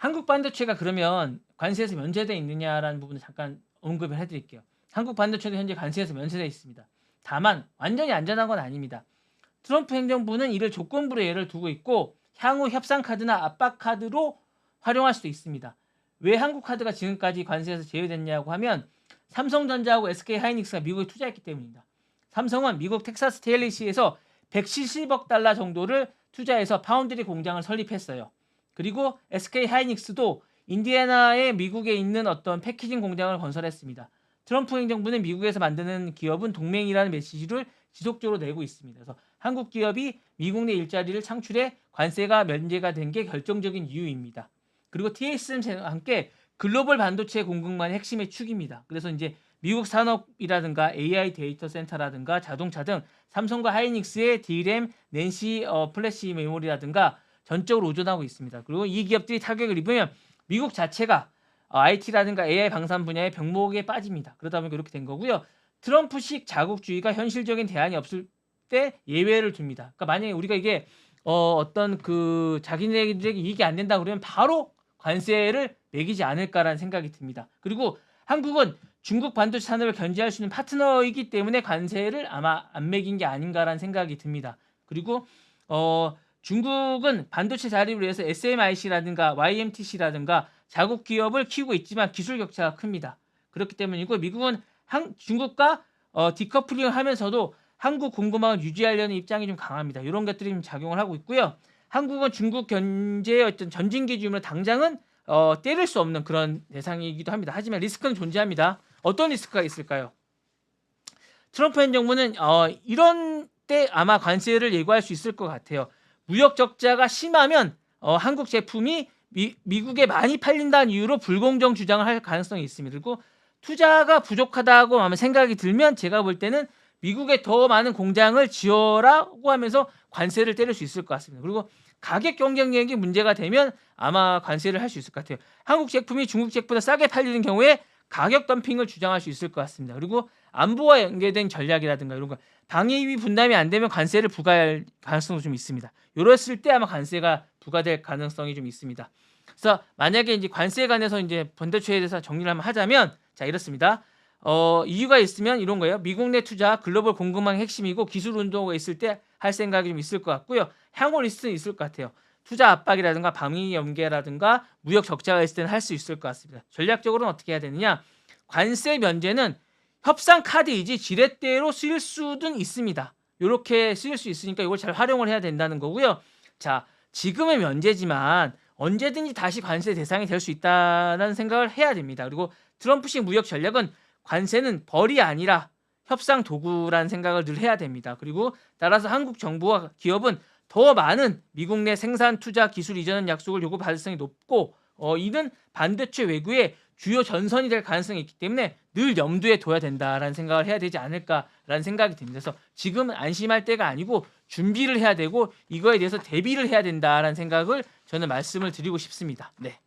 한국 반도체가 그러면 관세에서 면제돼 있느냐라는 부분을 잠깐 언급을 해드릴게요. 한국 반도체도 현재 관세에서 면제돼 있습니다. 다만 완전히 안전한 건 아닙니다. 트럼프 행정부는 이를 조건부로 예를 두고 있고 향후 협상 카드나 압박 카드로 활용할 수도 있습니다. 왜 한국 카드가 지금까지 관세에서 제외됐냐고 하면 삼성전자하고 SK하이닉스가 미국에 투자했기 때문입니다. 삼성은 미국 텍사스 테일리시에서 170억 달러 정도를 투자해서 파운드리 공장을 설립했어요. 그리고 SK하이닉스도 인디애나에 미국에 있는 어떤 패키징 공장을 건설했습니다. 트럼프 행정부는 미국에서 만드는 기업은 동맹이라는 메시지를 지속적으로 내고 있습니다. 그래서 한국 기업이 미국 내 일자리를 창출해 관세가 면제가 된 게 결정적인 이유입니다. 그리고 TSMC와 함께 글로벌 반도체 공급망의 핵심의 축입니다. 그래서 이제 미국 산업이라든가 AI 데이터 센터라든가 자동차 등 삼성과 하이닉스의 D램, 낸시 플래시 메모리라든가 전적으로 의존하고 있습니다. 그리고 이 기업들이 타격을 입으면 미국 자체가 IT라든가 AI 방산 분야의 병목에 빠집니다. 그러다 보니까 이렇게 된 거고요. 트럼프식 자국주의가 현실적인 대안이 없을 때 예외를 둡니다. 그러니까 만약에 우리가 이게 어떤 그 자기네들에게 이익이 안 된다 그러면 바로 관세를 매기지 않을까라는 생각이 듭니다. 그리고 한국은 중국 반도체 산업을 견제할 수 있는 파트너이기 때문에 관세를 아마 안 매긴 게 아닌가라는 생각이 듭니다. 그리고 중국은 반도체 자립을 위해서 SMIC라든가 YMTC라든가 자국 기업을 키우고 있지만 기술 격차가 큽니다. 그렇기 때문이고 미국은 중국과 디커플링을 하면서도 한국 공급망을 유지하려는 입장이 좀 강합니다. 이런 것들이 좀 작용을 하고 있고요. 한국은 중국 견제의 어떤 전진 기준으로 당장은 때릴 수 없는 그런 대상이기도 합니다. 하지만 리스크는 존재합니다. 어떤 리스크가 있을까요? 트럼프 행정부는 이런 때 아마 관세를 예고할 수 있을 것 같아요. 무역 적자가 심하면 한국 제품이 미국에 많이 팔린다는 이유로 불공정 주장을 할 가능성이 있습니다. 그리고 투자가 부족하다고 아마 생각이 들면 제가 볼 때는 미국에 더 많은 공장을 지어라고 하면서 관세를 때릴 수 있을 것 같습니다. 그리고 가격 경쟁력이 문제가 되면 아마 관세를 할 수 있을 것 같아요. 한국 제품이 중국 제품보다 싸게 팔리는 경우에 가격 덤핑을 주장할 수 있을 것 같습니다. 그리고 안보와 연계된 전략이라든가 이런 거 방위비 분담이 안 되면 관세를 부과할 가능성도 좀 있습니다. 이랬을 때 아마 관세가 부과될 가능성이 좀 있습니다. 그래서 만약에 이제 관세에 관해서 이제 반도체에 대해서 정리를 한번 하자면 자 이렇습니다. 이유가 있으면 이런 거예요. 미국 내 투자, 글로벌 공급망의 핵심이고 기술 운동가 있을 때 할 생각이 좀 있을 것 같고요. 향후 리스크는 있을 것 같아요. 투자 압박이라든가 방위 연계라든가 무역 적자가 있을 때는 할 수 있을 것 같습니다. 전략적으로는 어떻게 해야 되느냐? 관세 면제는 협상 카드이지 지렛대로 쓰일 수는 있습니다. 이렇게 쓰일 수 있으니까 이걸 잘 활용을 해야 된다는 거고요. 자, 지금의 면제지만 언제든지 다시 관세 대상이 될 수 있다는 생각을 해야 됩니다. 그리고 트럼프식 무역 전략은 관세는 벌이 아니라 협상 도구라는 생각을 늘 해야 됩니다. 그리고 따라서 한국 정부와 기업은 더 많은 미국 내 생산, 투자, 기술 이전 약속을 요구받을 가능성이 높고 이는 반도체 외교의 주요 전선이 될 가능성이 있기 때문에 늘 염두에 둬야 된다라는 생각을 해야 되지 않을까라는 생각이 듭니다. 그래서 지금은 안심할 때가 아니고 준비를 해야 되고 이거에 대해서 대비를 해야 된다라는 생각을 저는 말씀을 드리고 싶습니다. 네.